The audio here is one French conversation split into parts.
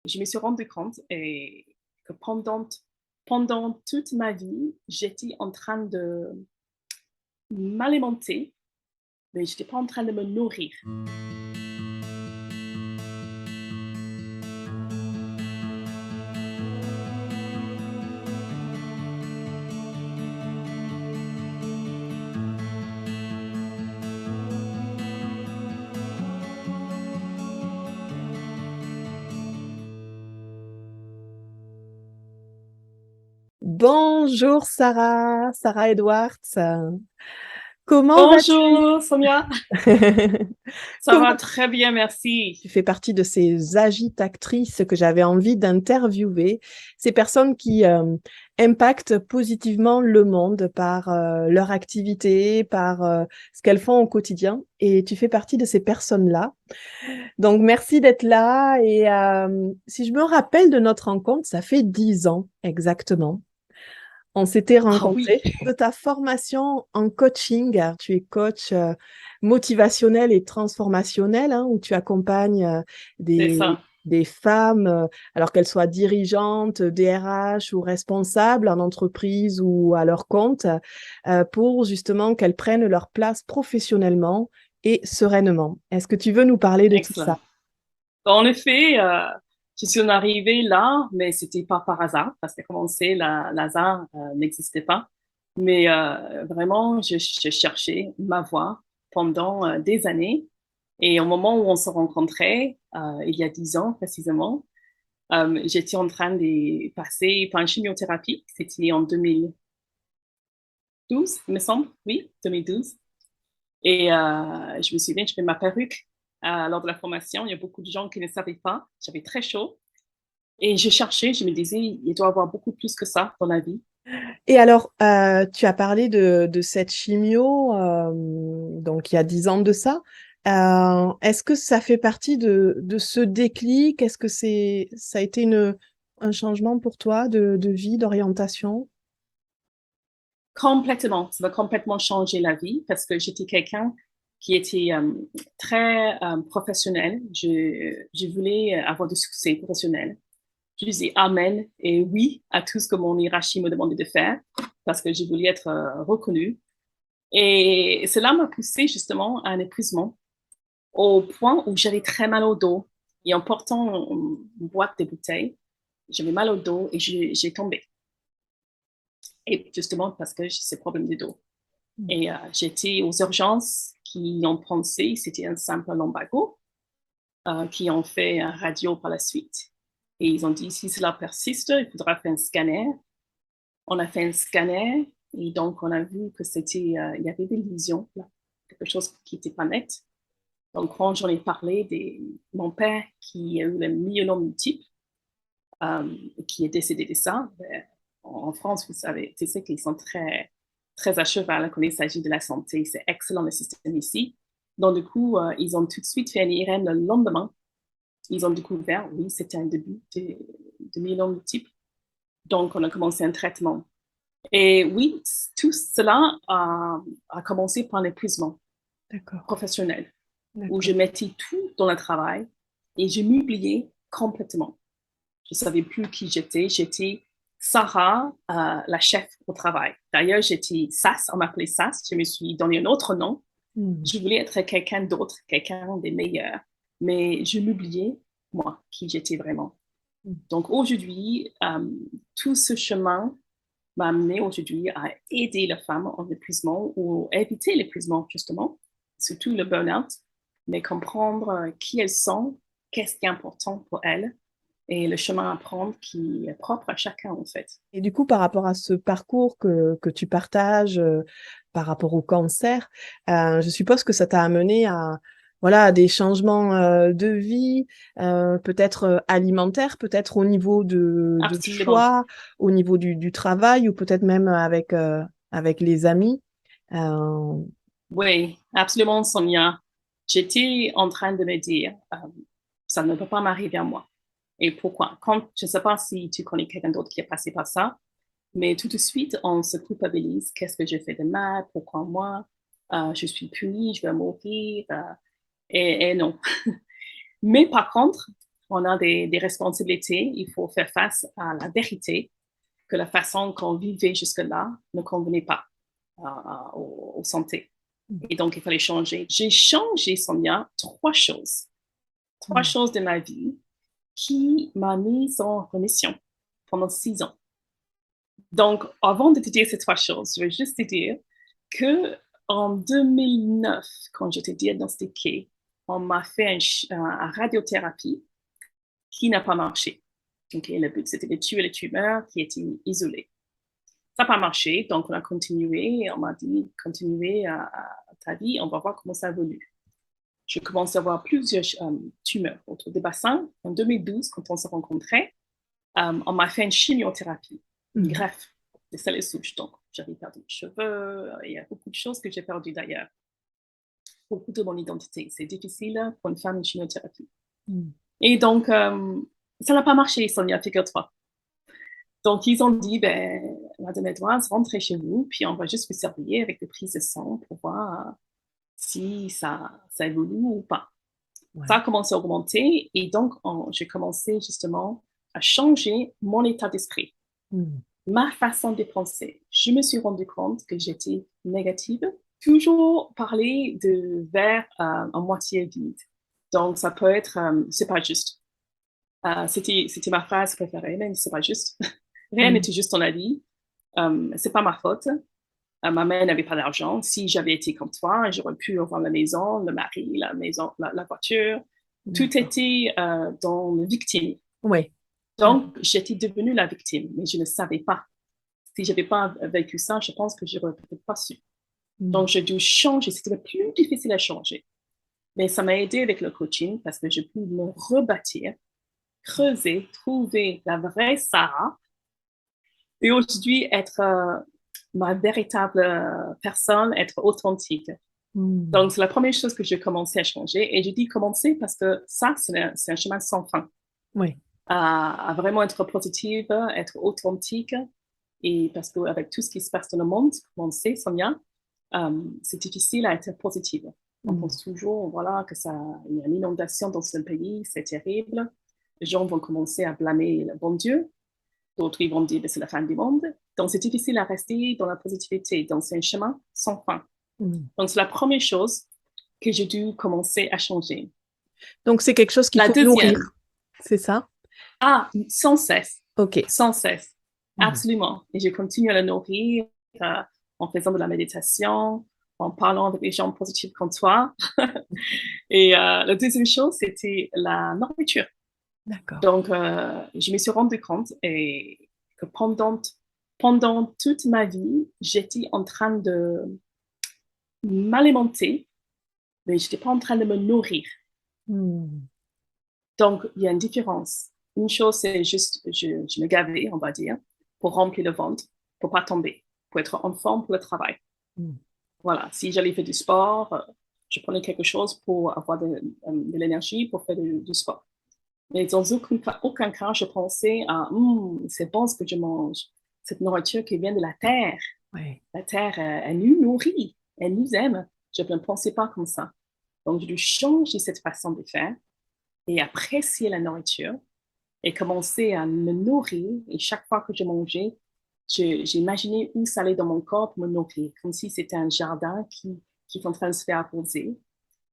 je me suis rendu compte que pendant toute ma vie, j'étais en train de m'alimenter, mais je n'étais pas en train de me nourrir. Bonjour Sarah, Sarah Edwards. Comment vas-tu? Bonjour Sonia, ça va Comment très bien, merci. tu fais partie de ces agitactrices que j'avais envie d'interviewer, ces personnes qui impactent positivement le monde par leur activité, par ce qu'elles font au quotidien. Et tu fais partie de ces personnes-là. Donc merci d'être là. Et si je me rappelle de notre rencontre, ça fait 10 ans exactement. On s'était Ah oui, rencontrés de ta formation en coaching. Alors, tu es coach motivationnel et transformationnel, hein, où tu accompagnes c'est des, ça. des femmes, alors qu'elles soient dirigeantes, DRH ou responsables en entreprise ou à leur compte, pour justement qu'elles prennent leur place professionnellement et sereinement. Est-ce que tu veux nous parler de tout Excellent. ça? En effet, je suis arrivée là, mais c'était pas par hasard, parce que commencé, l'hasard n'existait pas. Mais vraiment, je cherchais ma voie pendant des années. Et au moment où on se rencontrait, il y a 10 ans précisément, j'étais en train de passer par une chimiothérapie. C'était en 2012, il me semble. Oui, 2012. Et je me souviens, je fais ma perruque lors de la formation. Il y a beaucoup de gens qui ne savaient pas. J'avais très chaud. Et je cherchais, je me disais, il doit y avoir beaucoup plus que ça dans la vie. Et alors, tu as parlé de cette chimio, donc il y a 10 ans de ça. Est-ce que ça fait partie de ce déclic? Est-ce que ça a été un changement pour toi de vie, d'orientation? Complètement, ça va complètement changer la vie parce que j'étais quelqu'un qui était très professionnel. Je voulais avoir du succès professionnel. Je disais amen et oui à tout ce que mon hiérarchie me demandait de faire parce que je voulais être reconnue. Et cela m'a poussé justement à un épuisement au point où j'avais très mal au dos. Et en portant une boîte de bouteilles, j'avais mal au dos et j'ai tombé. Et justement parce que j'ai ces problèmes de dos. Et j'étais aux urgences qui ont pensé que c'était un simple lumbago, qui ont fait un radio par la suite. Et ils ont dit, si cela persiste, il faudra faire un scanner. On a fait un scanner et donc on a vu que il y avait des lésions, là, quelque chose qui n'était pas net. Donc quand j'en ai parlé de mon père qui a eu le myélome multiple, qui est décédé de ça, ben, en France, vous savez, tu sais qu'ils sont très à cheval quand il s'agit de la santé. C'est excellent le système ici. Donc, du coup, ils ont tout de suite fait un IRM le lendemain. Ils ont découvert, oui, c'était un début de myélome multiple. Donc, on a commencé un traitement. Et oui, tout cela a commencé par l'épuisement D'accord, professionnel, où je d'accord. mettais tout dans le travail et je m'oubliais complètement. Je ne savais plus qui j'étais. J'étais Sarah, la chef au travail. D'ailleurs, j'étais Sass, on m'appelait Sass. Je me suis donné un autre nom. Hmm. Je voulais être quelqu'un d'autre, quelqu'un des meilleurs. Mais je m'oubliais, moi, qui j'étais vraiment. Donc aujourd'hui, tout ce chemin m'a amené aujourd'hui à aider les femmes en épuisement ou éviter l'épuisement, justement, surtout le burn-out, mais comprendre qui elles sont, qu'est-ce qui est important pour elles et le chemin à prendre qui est propre à chacun, en fait. Et du coup, par rapport à ce parcours que tu partages par rapport au cancer, je suppose que ça t'a amené à, voilà, à des changements de vie, peut-être alimentaires, peut-être au niveau de Absolument. choix, au niveau du travail ou peut-être même avec les amis. Euh, Oui, absolument, Sonia. J'étais en train de me dire, ça ne peut pas m'arriver à moi. Et pourquoi? Quand, je ne sais pas si tu connais quelqu'un d'autre qui est passé par ça, mais tout de suite, on se culpabilise. Qu'est-ce que j'ai fait de mal? Pourquoi moi? Je suis punie, je vais mourir. Et non. Mais par contre, on a des responsabilités. Il faut faire face à la vérité que la façon qu'on vivait jusque-là ne convenait pas aux santé. Et donc, il fallait changer. J'ai changé, Sonia, trois choses de ma vie qui m'a mise en rémission pendant 6 ans. Donc, avant de te dire ces trois choses, je vais juste te dire que en 2009, quand j'étais diagnostiquée, on m'a fait une radiothérapie qui n'a pas marché. Okay, le but, c'était de tuer les tumeurs qui étaient isolées. Ça n'a pas marché, donc on a continué. On m'a dit, continuez à ta vie, on va voir comment ça évolue. Je commence à avoir plusieurs tumeurs autour des bassins. En 2012, quand on s'est rencontrés, on m'a fait une chimiothérapie, une greffe de cellules souches. Donc, j'avais perdu mes cheveux. Il y a beaucoup de choses que j'ai perdues d'ailleurs. Beaucoup de mon identité. C'est difficile pour une femme, une chimiothérapie. Et donc, ça n'a pas marché, Sonia, figure-toi. Donc, ils ont dit, Madame Edwards, rentrez chez vous, puis on va juste vous surveiller avec des prises de sang pour voir si ça évolue ou pas. Ouais. Ça a commencé à augmenter et donc, j'ai commencé justement à changer mon état d'esprit, ma façon de penser. Je me suis rendu compte que j'étais négative. Toujours parler de verre à moitié vide. Donc, ça peut être, c'est pas juste. C'était ma phrase préférée, mais c'est pas juste. Rien n'était juste ton avis. C'est pas ma faute. Ma mère n'avait pas d'argent. Si j'avais été comme toi, j'aurais pu avoir la maison, le mari, la maison, la voiture. Tout était dans la victime. Oui. Donc, j'étais devenue la victime, mais je ne savais pas. Si je n'avais pas vécu ça, je pense que je n'aurais peut-être pas su. Donc, j'ai dû changer. C'était le plus difficile à changer. Mais ça m'a aidé avec le coaching parce que j'ai pu me rebâtir, creuser, trouver la vraie Sarah et aujourd'hui être ma véritable personne, être authentique. Donc, c'est la première chose que j'ai commencé à changer. Et je dis commencer parce que ça, c'est un chemin sans fin. Oui. À vraiment être positive, être authentique. Et parce qu'avec tout ce qui se passe dans le monde, comme on sait, Sonia, c'est difficile à être positive. On pense toujours, voilà, que il y a une inondation dans ce pays, c'est terrible. Les gens vont commencer à blâmer le bon Dieu. D'autres, ils vont dire que c'est la fin du monde. Donc, c'est difficile à rester dans la positivité. Donc, c'est un chemin sans fin. Donc, c'est la première chose que j'ai dû commencer à changer. Donc, c'est quelque chose qu'il faut nourrir. C'est ça? Ah, sans cesse. OK. Sans cesse. Absolument. Et je continue à le nourrir en faisant de la méditation, en parlant avec des gens positifs comme toi. Et la deuxième chose, c'était la nourriture. D'accord. Donc, je me suis rendu compte que pendant toute ma vie, j'étais en train de m'alimenter, mais je n'étais pas en train de me nourrir. Donc, il y a une différence. Une chose, c'est juste, je me gavais, on va dire, pour remplir le ventre, pour pas tomber, pour être en forme pour le travail. Voilà, si j'allais faire du sport, je prenais quelque chose pour avoir de l'énergie pour faire du sport. Mais dans aucun cas, je pensais à c'est bon ce que je mange, cette nourriture qui vient de la terre. Ouais. La terre, elle nous nourrit, elle nous aime. Je ne pensais pas comme ça. Donc, j'ai dû changer cette façon de faire et apprécier la nourriture et commencer à me nourrir. Et chaque fois que je mangeais, j'imaginais où ça allait dans mon corps pour me nourrir, comme si c'était un jardin qui est en train de se faire arroser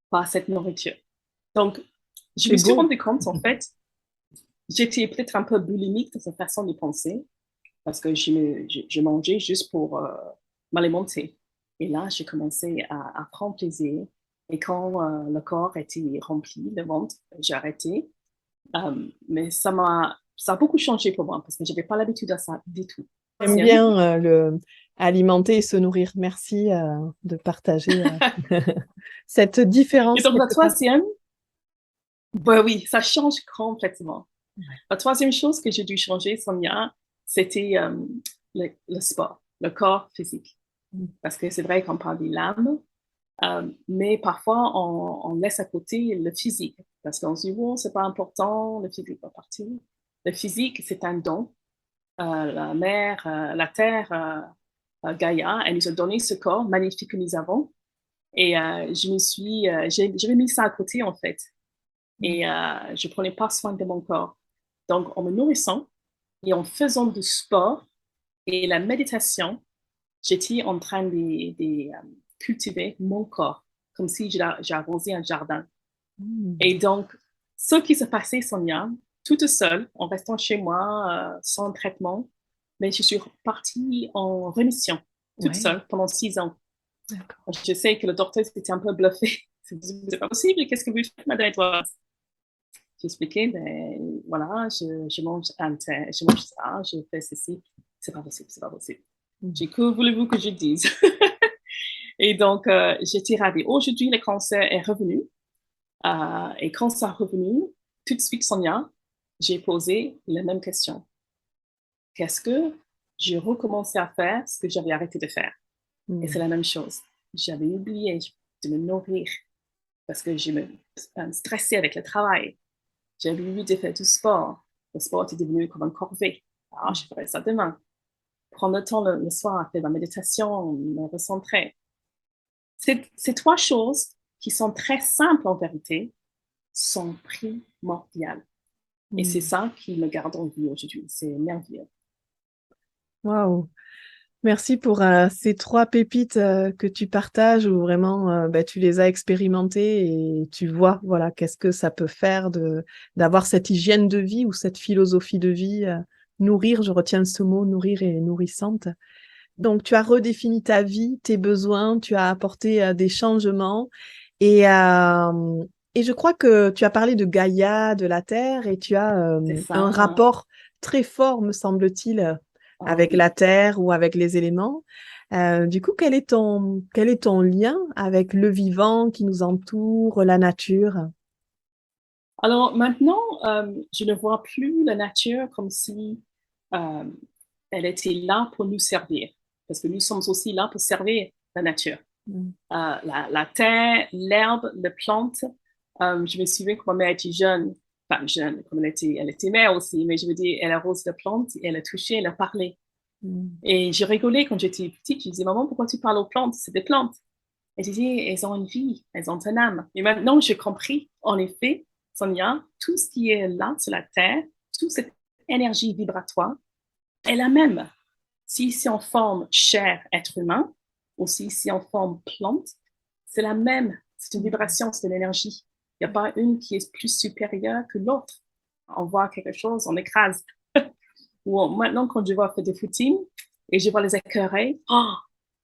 par cette nourriture. Donc, je me suis rendu compte, en fait, j'étais peut-être un peu boulimique dans cette façon de penser parce que je mangeais juste pour m'alimenter. Et là, j'ai commencé à prendre plaisir. Et quand le corps était rempli, le ventre, j'ai arrêté. Mais ça a beaucoup changé pour moi parce que je n'avais pas l'habitude de ça du tout. J'aime bien alimenter et se nourrir. Merci de partager cette différence. Et donc, la troisième, oui, ça change complètement. Ouais. La troisième chose que j'ai dû changer, Sonia, c'était le sport, le corps physique. Parce que c'est vrai qu'on parle de l'âme, mais parfois on laisse à côté le physique. Parce qu'on se dit, oh, c'est pas important, le physique va partir. Le physique, c'est un don. La mer, la terre, Gaïa, elle nous a donné ce corps magnifique que nous avons. Et j'avais mis ça à côté, en fait. Mm. Et je ne prenais pas soin de mon corps. Donc, en me nourrissant et en faisant du sport et la méditation, j'étais en train de cultiver mon corps, comme si j'ai arrosé un jardin. Mm. Et donc, ce qui se passait, Sonia, toute seule, en restant chez moi, sans traitement, mais je suis partie en rémission, toute Ouais, seule, pendant 6 ans. d'accord. Je sais que le docteur était un peu bluffé. C'est pas possible, qu'est-ce que vous faites, madame Edwards? J'ai expliqué, ben voilà, je mange je mange ça, je fais ceci. C'est pas possible, c'est pas possible. Mm. Que voulez-vous que je dise? Et donc, j'étais ravie. Aujourd'hui, le cancer est revenu. Et quand ça est revenu, tout de suite, Sonia, j'ai posé la même question. Qu'est-ce que j'ai recommencé à faire ce que j'avais arrêté de faire? Et c'est Mm. la même chose. J'avais oublié de me nourrir parce que je me stressais avec le travail. J'avais oublié de faire du sport. Le sport était devenu comme un corvée. Ah, je ferai ça demain. Prendre le temps le soir à faire ma méditation, me recentrer. Ces trois choses qui sont très simples en vérité sont primordiales. Et c'est Mm. ça qui me garde en vie aujourd'hui. C'est merveilleux. Waouh. Merci pour ces trois pépites que tu partages où vraiment bah, tu les as expérimentées et tu vois voilà qu'est-ce que ça peut faire d'avoir cette hygiène de vie ou cette philosophie de vie. Nourrir, je retiens ce mot, nourrir et nourrissante. Donc tu as redéfini ta vie, tes besoins, tu as apporté des changements et, euh, et je crois que tu as parlé de Gaïa, de la Terre et tu as C'est un ça. rapport très fort, me semble-t-il, Ah avec la oui. Terre ou avec les éléments. Du coup, quel est ton lien avec le vivant qui nous entoure, la nature? Alors maintenant, je ne vois plus la nature comme si euh, elle était là pour nous servir, parce que nous sommes aussi là pour servir la nature. Mm. La terre, l'herbe, les plantes. Je me souviens quand ma mère était jeune, enfin jeune, comme elle était mère aussi, mais je veux dire, elle arrose les plantes, elle a touché, elle a parlé. Mm. Et je rigolais quand j'étais petite, je disais, maman, pourquoi tu parles aux plantes? C'est des plantes. Et je disais, elles ont une vie, elles ont une âme. Et maintenant, j'ai compris, en effet, Sonia, tout ce qui est là sur la Terre, toute cette énergie vibratoire, est la même. Si c'est en forme chair, être humain, ou si c'est en forme plante, c'est la même. C'est une Mm. vibration, c'est de l'énergie. Il n'y a pas une qui est plus supérieure que l'autre. On voit quelque chose, on écrase. Ou maintenant, quand je vois des footings et je vois les écureuils, oh,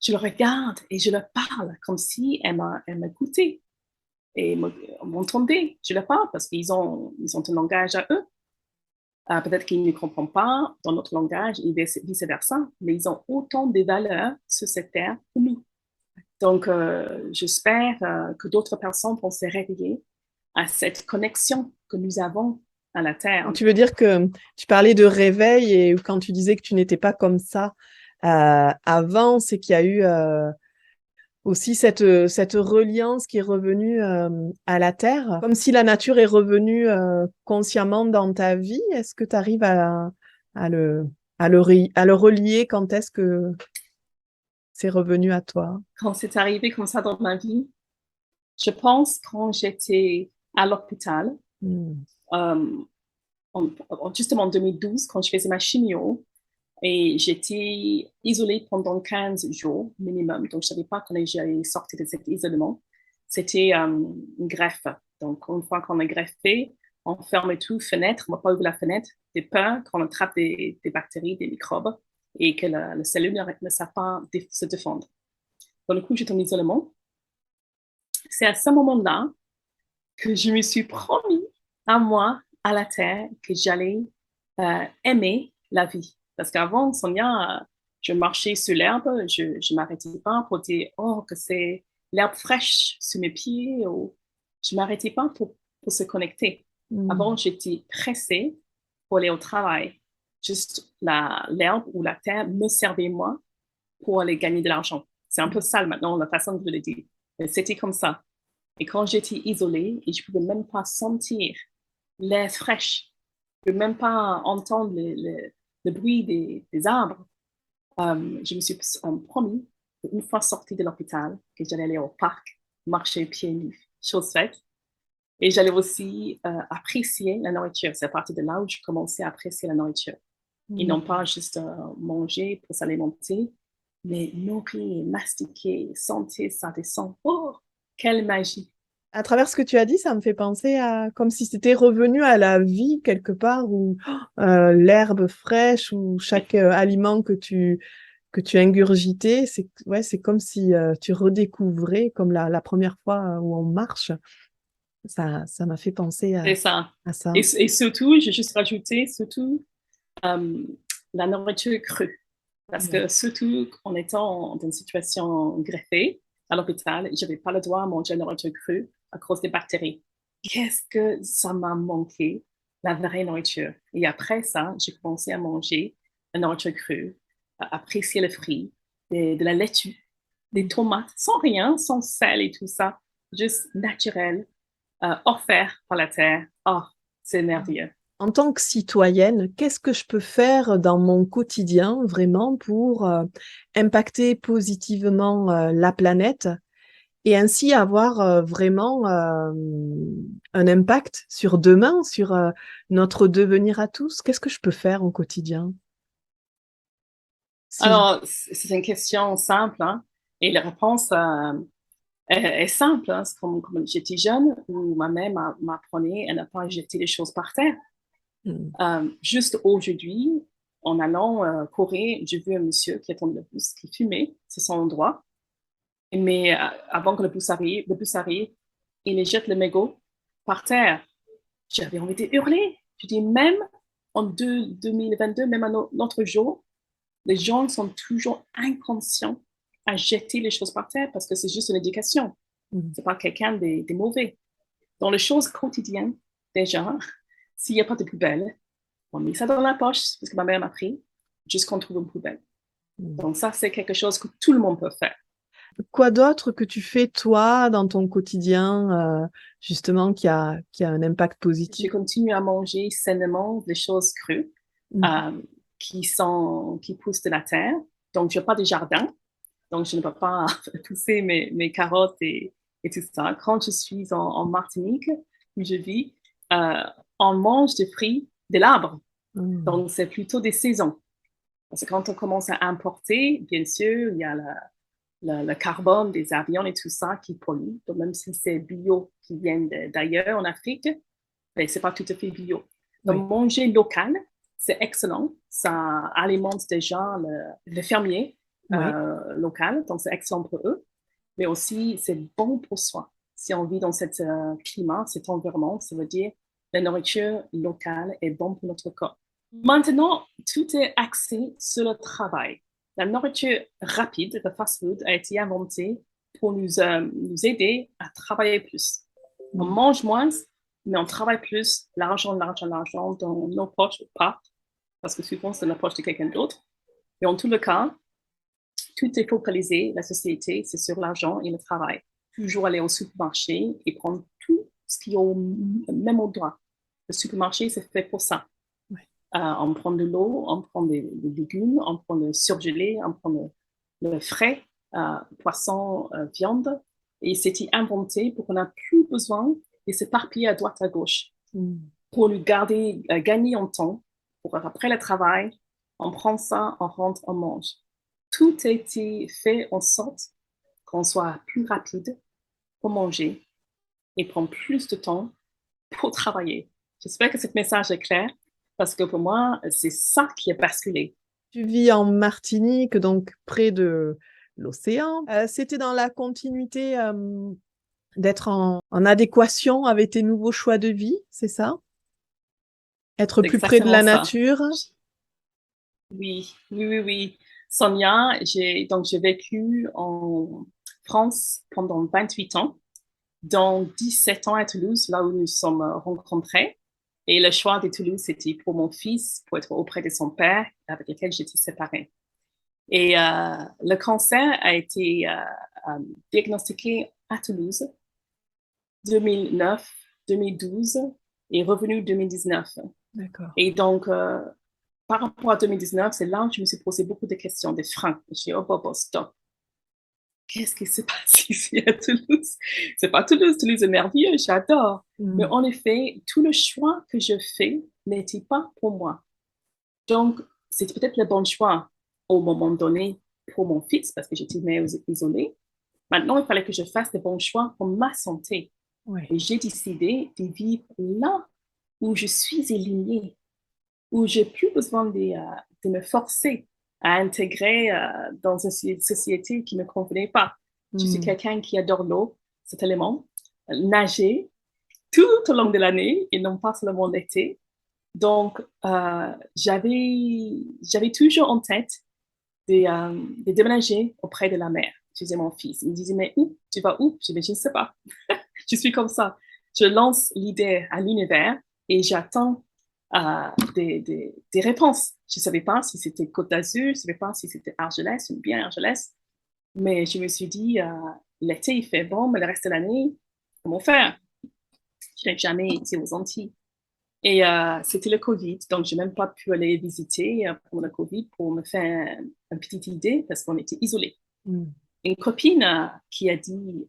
je le regarde et je le parle comme si elle m'écoutait et m'entendait. Je le parle parce ils ont un langage à eux. Peut-être qu'ils ne comprennent pas dans notre langage et vice-versa, mais ils ont autant de valeurs sur cette terre que nous. Donc, j'espère que d'autres personnes vont se réveiller à cette connexion que nous avons à la terre. Tu veux dire que tu parlais de réveil et quand tu disais que tu n'étais pas comme ça avant, c'est qu'il y a eu aussi cette reliance qui est revenue à la terre, comme si la nature est revenue consciemment dans ta vie. Est-ce que tu arrives à le, à le relier quand est-ce que c'est revenu à toi? Quand c'est arrivé comme ça dans ma vie, je pense quand j'étais à l'hôpital, Mm. euh, justement en 2012, quand je faisais ma chimio, et j'étais isolée pendant 15 jours minimum. Donc, je ne savais pas quand j'allais sortir de cet isolement. C'était une greffe. Donc, une fois qu'on a greffé, on ferme tout, fenêtre, on ne va pas ouvrir la fenêtre, de peur qu'on attrape des bactéries, des microbes et que la cellule ne sait pas se défendre. Donc, du coup, j'étais en isolement. C'est à ce moment-là que je me suis promis à moi, à la terre, que j'allais aimer la vie. Parce qu'avant, Sonia, je marchais sur l'herbe, je ne m'arrêtais pas pour dire, oh, que c'est l'herbe fraîche sous mes pieds. Ou... Je ne m'arrêtais pas pour se connecter. Avant, Mm. j'étais pressée pour aller au travail. Juste l'herbe ou la terre me servait, moi, pour aller gagner de l'argent. C'est un peu sale maintenant, la façon que je le dis. Mais c'était comme ça. Et quand j'étais isolée et je ne pouvais même pas sentir l'air fraîche, je ne pouvais même pas entendre le bruit des arbres, je me suis promis qu'une fois sortie de l'hôpital, que j'allais aller au parc, marcher pieds nus, chose faite. Et j'allais aussi apprécier la nourriture. C'est à partir de là où je commençais à apprécier la nourriture. Et non pas juste manger pour s'alimenter, mais nourrir, mastiquer, sentir ça descend. Oh, quelle magie! À travers ce que tu as dit, ça me fait penser à comme si c'était revenu à la vie quelque part, où l'herbe fraîche ou chaque aliment que tu ingurgitais, c'est comme si tu redécouvrais, comme la première fois où on marche. Ça m'a fait penser C'est ça. à ça. Et surtout, j'ai juste rajouté, surtout, euh, la nourriture crue. Parce Ouais. que surtout en étant dans une situation greffée à l'hôpital, je n'avais pas le droit à manger la nourriture crue à cause des bactéries. Qu'est-ce que ça m'a manqué, la vraie nourriture. Et après ça, j'ai commencé à manger la nourriture crue, à apprécier les fruits, de la laitue, des tomates, sans rien, sans sel et tout ça, juste naturel, offert par la terre. Oh, c'est merveilleux. En tant que citoyenne, qu'est-ce que je peux faire dans mon quotidien vraiment pour impacter positivement la planète et ainsi avoir vraiment un impact sur demain, sur notre devenir à tous? Qu'est-ce que je peux faire au quotidien? Si je- Alors, c'est une question simple, hein, et la réponse est simple. Hein. C'est comme j'étais jeune, où ma mère m'apprenait à ne pas jeter les choses par terre. Hmm. Juste aujourd'hui, en allant courir, j'ai vu un monsieur qui attendait le bus, qui fumait, c'est son droit. Mais avant que le bus arrive, il jette le mégot par terre. J'avais envie de hurler. Je dis, même en 2022, même à notre jour, les gens sont toujours inconscients à jeter les choses par terre parce que c'est juste une éducation. Hmm. C'est pas quelqu'un de mauvais. Dans les choses quotidiennes, déjà, s'il n'y a pas de poubelle, on met ça dans la poche, parce que ma mère m'a pris, jusqu'on trouve une poubelle. Hmm. Donc ça, c'est quelque chose que tout le monde peut faire. Quoi d'autre que tu fais toi dans ton quotidien, justement, qui a un impact Je positif? continue à manger sainement des choses crues Hmm. euh, qui poussent de la terre. Donc, je n'ai pas de jardin, donc je ne peux pas pousser mes carottes et tout ça. Quand je suis en Martinique, où je vis, euh, on mange des fruits de l'arbre. Hmm. Donc, c'est plutôt des saisons. Parce que quand on commence à importer, bien sûr, il y a le carbone des avions et tout ça qui pollue. Donc, même si c'est bio qui vient d'ailleurs en Afrique, ben, c'est pas tout à fait bio. Oui. Donc, manger local, c'est excellent. Ça alimente déjà le fermier Oui. local, donc c'est excellent pour eux. Mais aussi, c'est bon pour soi. Si on vit dans cet climat, cet environnement, ça veut dire la nourriture locale est bonne pour notre corps. Maintenant, tout est axé sur le travail. La nourriture rapide, le fast-food, a été inventée pour nous aider à travailler plus. On Hmm. mange moins, mais on travaille plus. L'argent, l'argent, l'argent dans nos poches ou pas, parce que souvent c'est la poche de quelqu'un d'autre. Et en tout le cas, tout est focalisé, la société, c'est sur l'argent et le travail. Toujours aller au supermarché et prendre tout ce qui est au même endroit. Le supermarché, c'est fait pour ça. Ouais. On prend de l'eau, on prend des légumes, on prend le surgelé, on prend le frais, poisson, viande. Et c'était inventé pour qu'on n'a plus besoin de s'éparpiller à droite à gauche. Hmm. Pour lui garder, gagner en temps, pour après le travail, on prend ça, on rentre, on mange. Tout a été fait en sorte qu'on soit plus rapide pour manger et prendre plus de temps pour travailler. J'espère que ce message est clair parce que pour moi, c'est ça qui a basculé. Tu vis en Martinique, donc près de l'océan. C'était dans la continuité d'être en adéquation avec tes nouveaux choix de vie, c'est ça? Être C'est plus près de exactement la ça. nature? Oui, oui, oui, oui. Sonia, j'ai vécu en France pendant 28 ans, dont 17 ans à Toulouse, là où nous sommes rencontrés. Et le choix de Toulouse, c'était pour mon fils, pour être auprès de son père, avec lequel j'étais séparée. Et le cancer a été diagnostiqué à Toulouse 2009, 2012 et revenu 2019. D'accord. Et donc, par rapport à 2019, c'est là où je me suis posé beaucoup de questions, des freins. Je dit, oh, stop. qu'est-ce qui se passe ici à Toulouse? C'est pas Toulouse, Toulouse est merveilleux, j'adore. Mais en effet, tout le choix que je fais n'était pas pour moi. Donc, c'était peut-être le bon choix au moment donné pour mon fils, parce que j'étais mère isolée. Maintenant, il fallait que je fasse le bon choix pour ma santé. Ouais. Et j'ai décidé de vivre là où je suis alignée, où j'ai plus besoin de me forcer à intégrer dans une société qui ne me convenait pas. Je suis quelqu'un qui adore l'eau, cet élément, nager tout au long de l'année et non pas seulement l'été. Donc, j'avais toujours en tête de déménager auprès de la mer. Je disais mon fils, il me disait, mais où? Tu vas où? Je dis, je ne sais pas. Je suis comme ça. Je lance l'idée à l'univers et j'attends des réponses. Je ne savais pas si c'était Côte d'Azur, je ne savais pas si c'était Argelès ou bien Argelès, mais je me suis dit, l'été, il fait bon, mais le reste de l'année, comment faire? Je n'ai jamais été aux Antilles. Et c'était le Covid, donc je n'ai même pas pu aller visiter pour le Covid pour me faire une petite idée parce qu'on était isolés. Une copine qui a dit,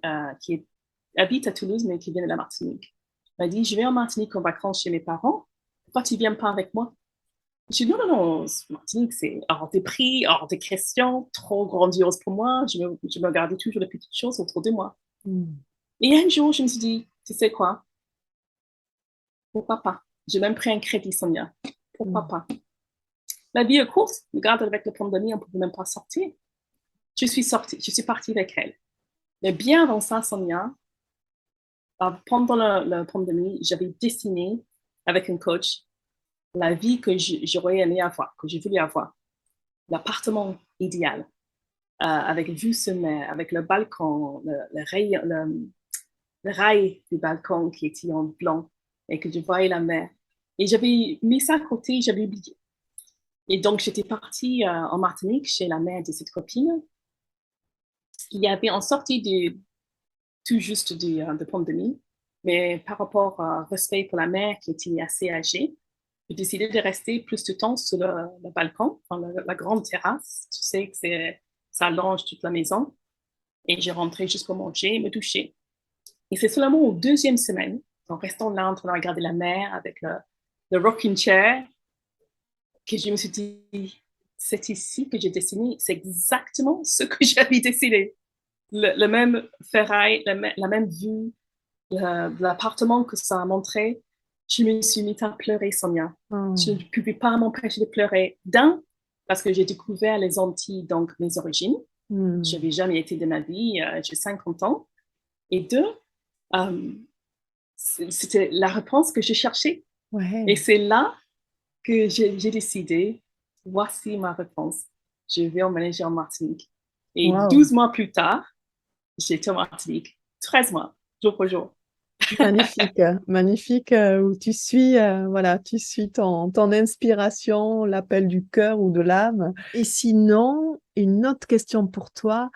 habite à Toulouse mais qui vient de la Martinique, m'a dit, je vais en Martinique en vacances chez mes parents, pourquoi tu ne viens pas avec moi? J'ai dit, non, non, non, Martinique, c'est hors des prix, hors des questions, trop grandiose pour moi, je me gardais toujours les petites choses autour de moi. Et un jour, je me suis dit, tu sais quoi, pourquoi pas? J'ai même pris un crédit, Sonia. Pourquoi pas? La vie est courte. Regarde, avec la pandémie, on ne pouvait même pas sortir. Je suis sortie, je suis partie avec elle. Mais bien avant ça, Sonia, pendant la pandémie, j'avais dessiné avec un coach la vie que j'aurais aimé avoir, que je voulais avoir. L'appartement idéal, avec vue sur mer, avec le balcon, le rail du balcon qui était en blanc et que je voyais la mer. Et j'avais mis ça à côté, j'avais oublié. Et donc, j'étais partie en Martinique chez la mère de cette copine. Il y avait en sortie tout juste de pandémie, mais par rapport au respect pour la mère qui était assez âgée, j'ai décidé de rester plus de temps sur le balcon, dans la grande terrasse. Tu sais que ça allonge toute la maison. Et j'ai rentré juste pour manger et me doucher. Et c'est seulement aux deuxième semaine, en restant là en train de regarder la mer avec le rocking chair, que je me suis dit, c'est ici que j'ai dessiné, c'est exactement ce que j'avais dessiné. Le même ferraille, la même vue, l'appartement que ça a montré. Je me suis mise à pleurer, Sonia. Je ne pouvais pas m'empêcher de pleurer. D'un, parce que j'ai découvert les Antilles, donc mes origines. Je n'avais jamais été de ma vie, j'ai 50 ans. Et deux, c'était la réponse que je cherchais. Ouais. Et c'est là que j'ai décidé, voici ma réponse. Je vais emménager en Martinique. Et 12 mois plus tard, j'étais en Martinique. 13 mois, jour pour jour. Magnifique, magnifique, où tu suis, voilà, tu suis ton inspiration, l'appel du cœur ou de l'âme. Et sinon, une autre question pour toi,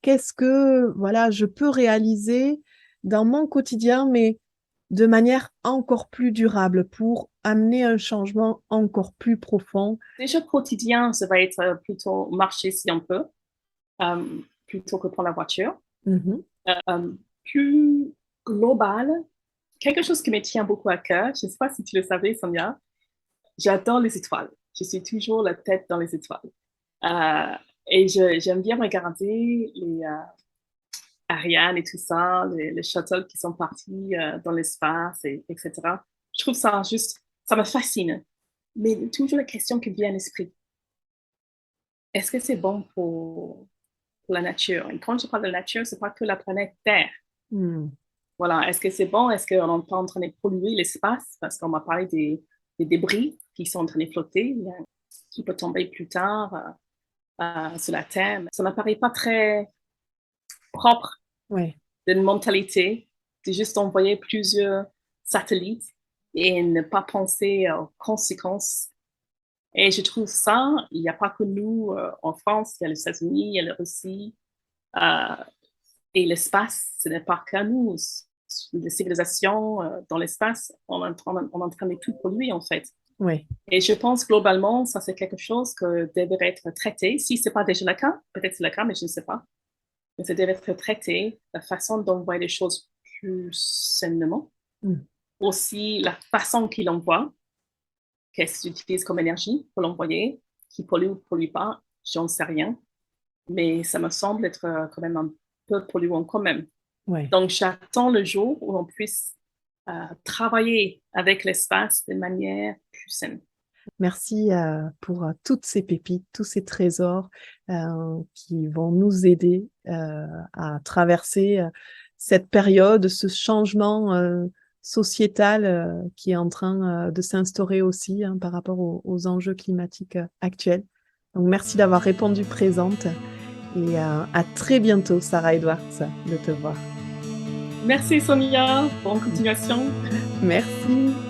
qu'est-ce que, voilà, je peux réaliser dans mon quotidien, mais de manière encore plus durable pour amener un changement encore plus profond? Déjà, quotidien, ça va être plutôt marcher si on peut, plutôt que prendre la voiture. Plus global, quelque chose qui me tient beaucoup à cœur, je ne sais pas si tu le savais, Sonia, j'adore les étoiles. Je suis toujours la tête dans les étoiles. Et j'aime bien regarder les Ariane et tout ça, les shuttles qui sont partis dans l'espace, etc. Je trouve ça juste, ça me fascine. Mais toujours la question qui vient à l'esprit, est-ce que c'est bon pour la nature? Et quand je parle de nature, c'est pas que la planète Terre. Voilà, est-ce que c'est bon? Est-ce qu'on n'est pas en train de polluer l'espace? Parce qu'on m'a parlé des débris qui sont en train de flotter, qui peuvent tomber plus tard sur la Terre. Ça ne paraît pas très propre d'une mentalité de juste envoyer plusieurs satellites et ne pas penser aux conséquences. Et je trouve ça, il n'y a pas que nous en France, il y a les États-Unis, il y a la Russie, et l'espace, ce n'est pas qu'à nous. Les civilisations dans l'espace, on est en train de tout polluer en fait. Et je pense globalement, ça c'est quelque chose que devrait être traité. Si ce n'est pas déjà le cas, peut-être c'est le cas, mais je ne sais pas. mais ça devait être traité, la façon d'envoyer les choses plus sainement. Aussi, la façon qu'il envoie, qu'est-ce qu'il utilise comme énergie pour l'envoyer, qui pollue ou pollue pas, j'en sais rien. Mais ça me semble être quand même un peu polluant quand même. Ouais. Donc, j'attends le jour où on puisse travailler avec l'espace de manière plus saine. Merci pour toutes ces pépites, tous ces trésors qui vont nous aider à traverser cette période, ce changement sociétal qui est en train de s'instaurer aussi par rapport aux enjeux climatiques actuels. Donc, merci d'avoir répondu présente et à très bientôt, Sarah Edwards, de te voir. Merci Sonia, bonne continuation. Merci.